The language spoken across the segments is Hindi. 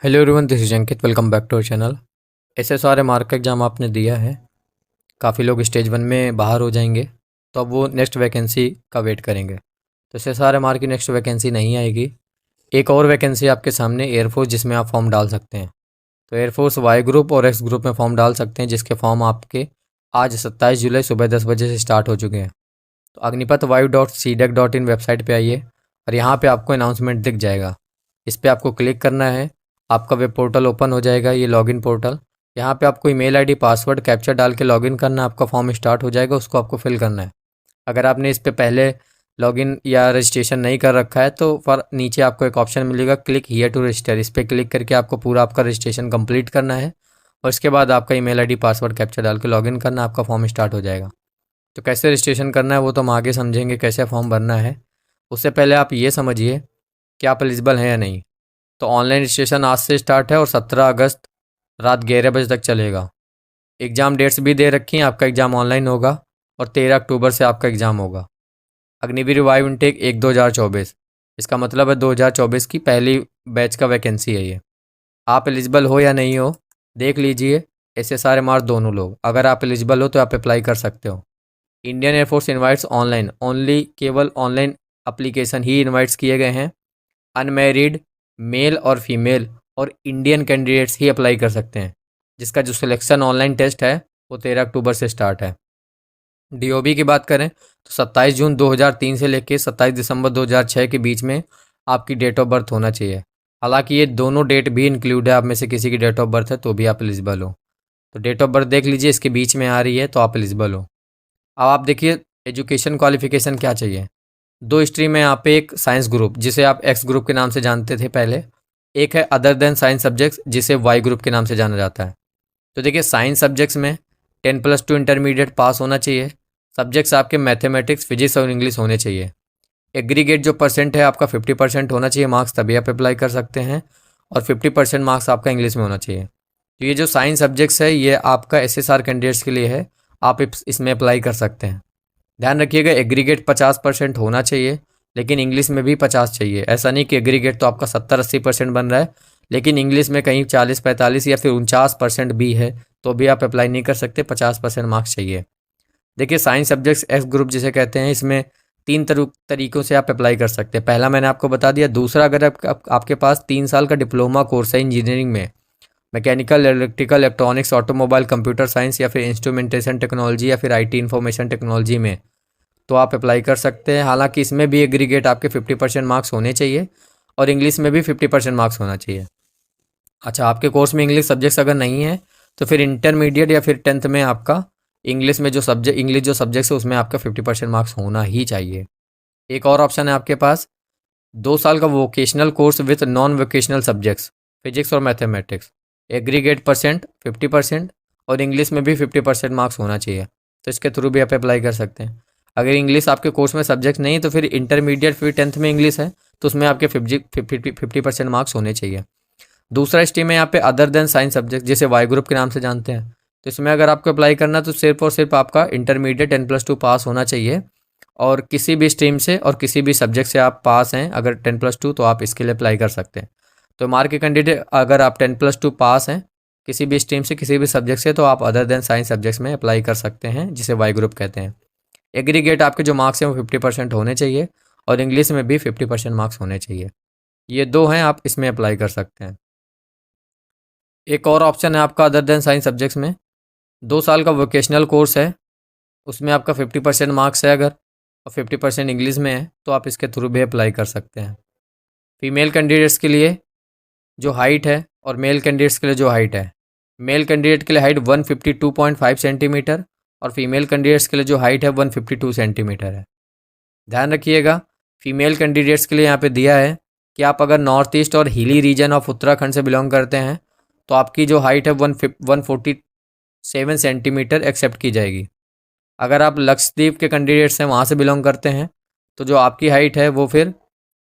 Hello everyone, this is Ankit. Welcome back to our channel. SSR का एग्ज़ाम आपने दिया है। काफ़ी लोग स्टेज 1 में बाहर हो जाएंगे, तो अब वो नेक्स्ट वैकेंसी का वेट करेंगे। तो SSR की नेक्स्ट वैकेंसी नहीं आएगी। एक और वैकेंसी आपके सामने एयरफोर्स, जिसमें आप फॉर्म डाल सकते हैं। तो एयरफोर्स वाई ग्रुप और एक्स ग्रुप में फॉर्म डाल सकते हैं, जिसके फॉर्म आपके आज 27 जुलाई सुबह 10 बजे से स्टार्ट हो चुके हैं। तो अग्निपथ वायु.cdec.in वेबसाइट पे आइए और यहाँ पे आपको अनाउंसमेंट दिख जाएगा। इस पर आपको क्लिक करना है। आपका वेब पोर्टल ओपन हो जाएगा, ये लॉगिन पोर्टल। यहाँ पे आपको ईमेल आईडी, पासवर्ड, कैप्चा डाल के लॉगिन करना है। आपका फॉर्म स्टार्ट हो जाएगा, उसको आपको फिल करना है। अगर आपने इस पे पहले लॉगिन या रजिस्ट्रेशन नहीं कर रखा है तो फिर नीचे आपको एक ऑप्शन मिलेगा, क्लिक हियर टू रजिस्टर। इस पर क्लिक करके आपको पूरा आपका रजिस्ट्रेशन कंप्लीट करना है और इसके बाद आपका ईमेल आईडी, पासवर्ड, कैप्चा डाल के लॉगिन करना, आपका फॉर्म स्टार्ट हो जाएगा। तो कैसे रजिस्ट्रेशन करना है वो तो हम आगे समझेंगे, कैसे फॉर्म भरना है। उससे पहले आप ये समझिए कि आप एलिजिबल हैं या नहीं। तो ऑनलाइन रजिस्ट्रेशन आज से स्टार्ट है और 17 अगस्त रात 11 बजे तक चलेगा। एग्ज़ाम डेट्स भी दे रखी हैं। आपका एग्ज़ाम ऑनलाइन होगा और 13 अक्टूबर से आपका एग्ज़ाम होगा। अग्निवीर वायु इनटेक 1/2024, इसका मतलब है 2024 की पहली बैच का वैकेंसी है ये। आप एलिजिबल हो या नहीं हो देख लीजिए। SSR दोनों लोग, अगर आप एलिजिबल हो तो आप अप्लाई कर सकते हो। Indian air force invites online only, केवल ऑनलाइन अप्लीकेशन ही इनवाइट्स किए गए हैं। अनमैरिड मेल और फीमेल और इंडियन कैंडिडेट्स ही अप्लाई कर सकते हैं, जिसका जो सिलेक्शन ऑनलाइन टेस्ट है वो 13 अक्टूबर से स्टार्ट है। DOB की बात करें तो 27 जून 2003 से लेकर 27 दिसंबर 2006 के बीच में आपकी डेट ऑफ बर्थ होना चाहिए। हालांकि ये दोनों डेट भी इंक्लूड है, आप में से किसी की डेट ऑफ बर्थ है तो भी आप एलिजिबल हो। तो डेट ऑफ बर्थ देख लीजिए, इसके बीच में आ रही है तो आप एलिजिबल हो। अब आप देखिए एजुकेशन क्वालिफिकेशन क्या चाहिए। दो स्ट्रीम है यहाँ पे, एक साइंस ग्रुप जिसे आप एक्स ग्रुप के नाम से जानते थे पहले, एक है अदर देन साइंस सब्जेक्ट्स जिसे वाई ग्रुप के नाम से जाना जाता है। तो देखिए साइंस सब्जेक्ट्स में 10+2 इंटरमीडिएट पास होना चाहिए। सब्जेक्ट्स आपके मैथमेटिक्स, फिजिक्स और इंग्लिश होने चाहिए। एग्रीगेट जो परसेंट है आपका 50% होना चाहिए मार्क्स, तभी आप अप्लाई कर सकते हैं। और 50% मार्क्स आपका इंग्लिश में होना चाहिए। तो ये जो साइंस सब्जेक्ट्स है ये आपका SSR कैंडिडेट्स के लिए है, आप इसमें अप्लाई कर सकते हैं। ध्यान रखिएगा एग्रीगेट 50% होना चाहिए, लेकिन इंग्लिश में भी 50 चाहिए। ऐसा नहीं कि एग्रीगेट तो आपका 70-80% बन रहा है लेकिन इंग्लिश में कहीं 40-45 या फिर 49% भी है तो भी आप अप्लाई नहीं कर सकते। 50% मार्क्स चाहिए। देखिए साइंस सब्जेक्ट्स एक्स ग्रुप जिसे कहते हैं, इसमें तीन तरीकों से आप अप्लाई कर सकते हैं। पहला मैंने आपको बता दिया। दूसरा, अगर आपके पास 3 साल का डिप्लोमा कोर्स है इंजीनियरिंग में, mechanical, electrical, electronics, automobile, computer science या फिर इंस्ट्रूमेंटेशन टेक्नोलॉजी या फिर IT इंफॉर्मेशन टेक्नोलॉजी में, तो आप अप्लाई कर सकते हैं। हालांकि इसमें भी एग्रीगेट आपके 50% मार्क्स होने चाहिए और इंग्लिश में भी 50% मार्क्स होना चाहिए। अच्छा, आपके कोर्स में इंग्लिश सब्जेक्ट्स अगर नहीं है तो फिर इंटरमीडिएट या फिर 10th में आपका इंग्लिश में जो सब्जेक्ट्स है उसमें आपका 50% मार्क्स होना ही चाहिए। एक और ऑप्शन है आपके पास, 2 साल का vocational course with non vocational subjects, physics और मैथमेटिक्स। एग्रीगेट परसेंट 50% और इंग्लिश में भी 50% मार्क्स होना चाहिए, तो इसके थ्रू भी आप अप्लाई कर सकते हैं। अगर इंग्लिश आपके कोर्स में सब्जेक्ट नहीं है तो फिर इंटरमीडिएट फिर 10th में इंग्लिश है तो उसमें आपके 50% मार्क्स होने चाहिए। दूसरा स्ट्रीम है यहाँ पे अदर देन साइंस सब्जेक्ट जिसे वाई ग्रुप के नाम से जानते हैं। तो इसमें अगर आपको अप्लाई करना है तो सिर्फ और सिर्फ आपका इंटरमीडिएट 10+2 पास होना चाहिए और किसी भी स्ट्रीम से और किसी भी सब्जेक्ट से आप पास हैं अगर 10+2 तो आप इसके लिए अप्लाई कर सकते हैं। तो मार्क के कैंडिडेट अगर आप 10+2 पास हैं किसी भी स्ट्रीम से किसी भी सब्जेक्ट से तो आप अदर देन साइंस सब्जेक्ट्स में अप्लाई कर सकते हैं जिसे वाई ग्रुप कहते हैं। एग्रीगेट आपके जो मार्क्स हैं वो 50% होने चाहिए और इंग्लिश में भी 50% मार्क्स होने चाहिए। ये दो हैं, आप इसमें अप्लाई कर सकते हैं। एक और ऑप्शन है आपका अदर देन साइंस सब्जेक्ट्स में, 2 साल का वोकेशनल कोर्स है, उसमें आपका 50% मार्क्स है अगर और 50% इंग्लिश में है तो आप इसके थ्रू भी अप्लाई कर सकते हैं। फीमेल कैंडिडेट्स के लिए जो हाइट है और मेल कैंडिडेट्स के लिए जो हाइट है, मेल कैंडिडेट के लिए हाइट 152.5 सेंटीमीटर और फीमेल कैंडिडेट्स के लिए जो हाइट है 152 सेंटीमीटर है। ध्यान रखिएगा फीमेल कैंडिडेट्स के लिए यहाँ पे दिया है कि आप अगर नॉर्थ ईस्ट और हिली रीजन ऑफ उत्तराखंड से बिलोंग करते हैं तो आपकी जो हाइट है 147 सेंटीमीटर एक्सेप्ट की जाएगी। अगर आप लक्षद्वीप के कैंडिडेट्स हैं वहाँ से बिलोंग करते हैं तो जो आपकी हाइट है वो फिर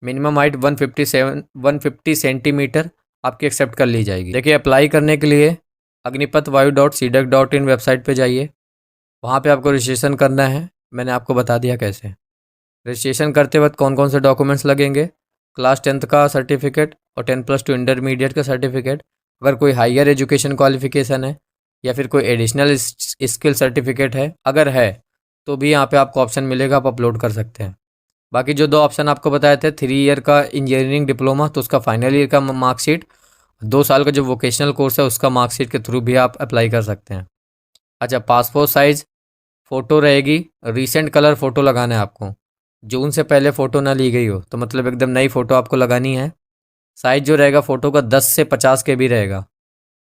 मिनिमम हाइट 150 सेंटीमीटर आपकी एक्सेप्ट कर ली जाएगी। देखिए अप्लाई करने के लिए अग्निपथ वायु.cdec.in वेबसाइट पे जाइए, वहाँ पे आपको रजिस्ट्रेशन करना है। मैंने आपको बता दिया कैसे। रजिस्ट्रेशन करते वक्त कौन कौन से डॉक्यूमेंट्स लगेंगे, क्लास 10th का सर्टिफिकेट, और 10+2 इंटरमीडिएट का सर्टिफिकेट। अगर कोई हायर एजुकेशन क्वालिफिकेशन है या फिर कोई एडिशनल स्किल सर्टिफिकेट है, अगर है तो भी यहाँ पे आपको ऑप्शन मिलेगा, आप अपलोड कर सकते हैं। बाकी जो 2 ऑप्शन आपको बताए थे, 3 ईयर का इंजीनियरिंग डिप्लोमा तो उसका फाइनल ईयर का मार्कशीट, 2 साल का जो वोकेशनल कोर्स है उसका मार्कशीट के थ्रू भी आप अप्लाई कर सकते हैं। अच्छा, पासपोर्ट साइज़ फ़ोटो रहेगी, रीसेंट कलर फ़ोटो लगाना है आपको। जून से पहले फ़ोटो ना ली गई हो तो मतलब एकदम नई फ़ोटो आपको लगानी है। साइज़ जो रहेगा फ़ोटो का 10 से 50 के भी रहेगा।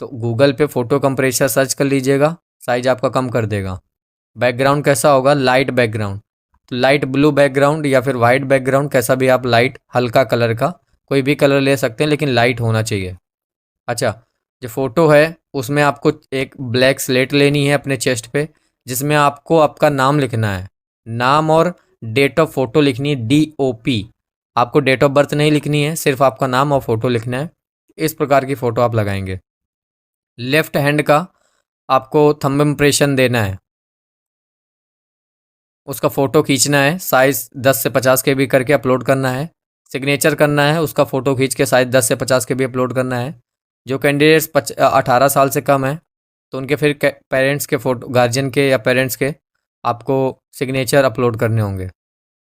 तो गूगल पे फ़ोटो कंप्रेसर सर्च कर लीजिएगा, साइज़ आपका कम कर देगा। बैकग्राउंड कैसा होगा? लाइट बैकग्राउंड, तो लाइट ब्लू बैकग्राउंड या फिर वाइट बैकग्राउंड, कैसा भी आप लाइट हल्का कलर का कोई भी कलर ले सकते हैं, लेकिन लाइट होना चाहिए। अच्छा, जो फ़ोटो है उसमें आपको एक ब्लैक स्लेट लेनी है अपने चेस्ट पे, जिसमें आपको आपका नाम लिखना है, नाम और डेट ऑफ फ़ोटो लिखनी है, DOP। आपको डेट ऑफ बर्थ नहीं लिखनी है, सिर्फ आपका नाम और फ़ोटो लिखना है। इस प्रकार की फ़ोटो आप लगाएंगे। लेफ्ट हैंड का आपको थंब इम्प्रेशन देना है, उसका फ़ोटो खींचना है, साइज़ 10 से 50 के बी करके अपलोड करना है। सिग्नेचर करना है, उसका फ़ोटो खींच के साइज़ 10 से 50 के बी अपलोड करना है। जो कैंडिडेट्स 18 साल से कम है तो उनके फिर पेरेंट्स के फ़ोटो, गार्जियन के या पेरेंट्स के आपको सिग्नेचर अपलोड करने होंगे।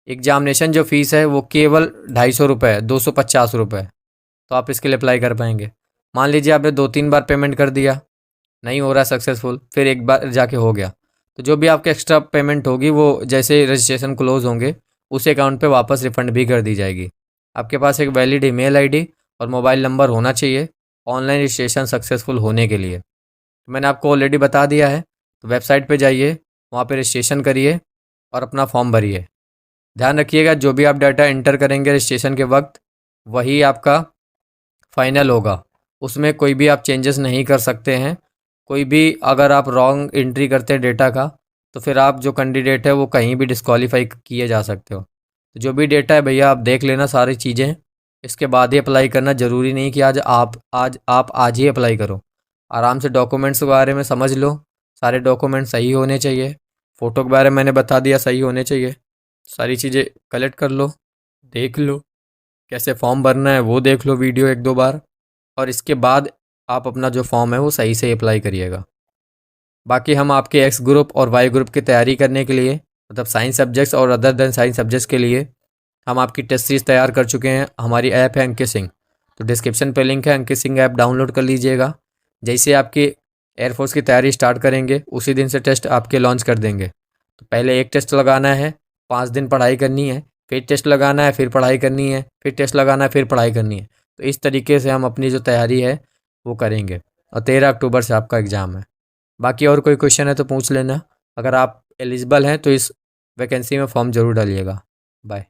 एग्जामिनेशन जो फ़ीस है वो केवल 250 रुपये है, 250 रुपये, तो आप इसके लिए अप्लाई कर पाएंगे। मान लीजिए आपने 2-3 बार पेमेंट कर दिया, नहीं हो रहा सक्सेसफुल, फिर एक बार जाके हो गया, तो जो भी आपके एक्स्ट्रा पेमेंट होगी वो जैसे रजिस्ट्रेशन क्लोज होंगे उस अकाउंट पे वापस रिफ़ंड भी कर दी जाएगी। आपके पास एक वैलिड ईमेल आईडी और मोबाइल नंबर होना चाहिए ऑनलाइन रजिस्ट्रेशन सक्सेसफुल होने के लिए। तो मैंने आपको ऑलरेडी बता दिया है, तो वेबसाइट पे जाइए, वहाँ पे रजिस्ट्रेशन करिए और अपना फॉर्म भरिए। ध्यान रखिएगा जो भी आप डाटा एंटर करेंगे रजिस्ट्रेशन के वक्त वही आपका फाइनल होगा, उसमें कोई भी आप चेंजेस नहीं कर सकते हैं। कोई भी अगर आप रॉन्ग एंट्री करते हैं डेटा का तो फिर आप जो कैंडिडेट है वो कहीं भी डिस्क्वालीफाई किए जा सकते हो। तो जो भी डेटा है भैया आप देख लेना सारी चीज़ें, इसके बाद ही अप्लाई करना। ज़रूरी नहीं कि आज ही अप्लाई करो। आराम से डॉक्यूमेंट्स के बारे में समझ लो, सारे डॉक्यूमेंट सही होने चाहिए। फ़ोटो के बारे में मैंने बता दिया, सही होने चाहिए। सारी चीज़ें कलेक्ट कर लो, देख लो कैसे फॉर्म भरना है, वो देख लो वीडियो 1-2 बार, और इसके बाद आप अपना जो फॉर्म है वो सही से अप्लाई करिएगा। बाकी हम आपके एक्स ग्रुप और वाई ग्रुप की तैयारी करने के लिए, मतलब साइंस सब्जेक्ट्स और अदर देन साइंस सब्जेक्ट्स के लिए, हम आपकी टेस्ट सीरीज तैयार कर चुके हैं। हमारी ऐप है अंकित सिंह, तो डिस्क्रिप्शन पे लिंक है, अंकित सिंह ऐप डाउनलोड कर लीजिएगा। जैसे आपकी एयरफोर्स की तैयारी स्टार्ट करेंगे उसी दिन से टेस्ट आपके लॉन्च कर देंगे। तो पहले एक टेस्ट लगाना है, 5 दिन पढ़ाई करनी है, फिर टेस्ट लगाना है, फिर पढ़ाई करनी है, फिर टेस्ट लगाना है, फिर पढ़ाई करनी है। तो इस तरीके से हम अपनी जो तैयारी है वो करेंगे, और 13 अक्टूबर से आपका एग्ज़ाम है। बाकी और कोई क्वेश्चन है तो पूछ लेना। अगर आप एलिजिबल हैं तो इस वैकेंसी में फॉर्म ज़रूर डालिएगा। बाय।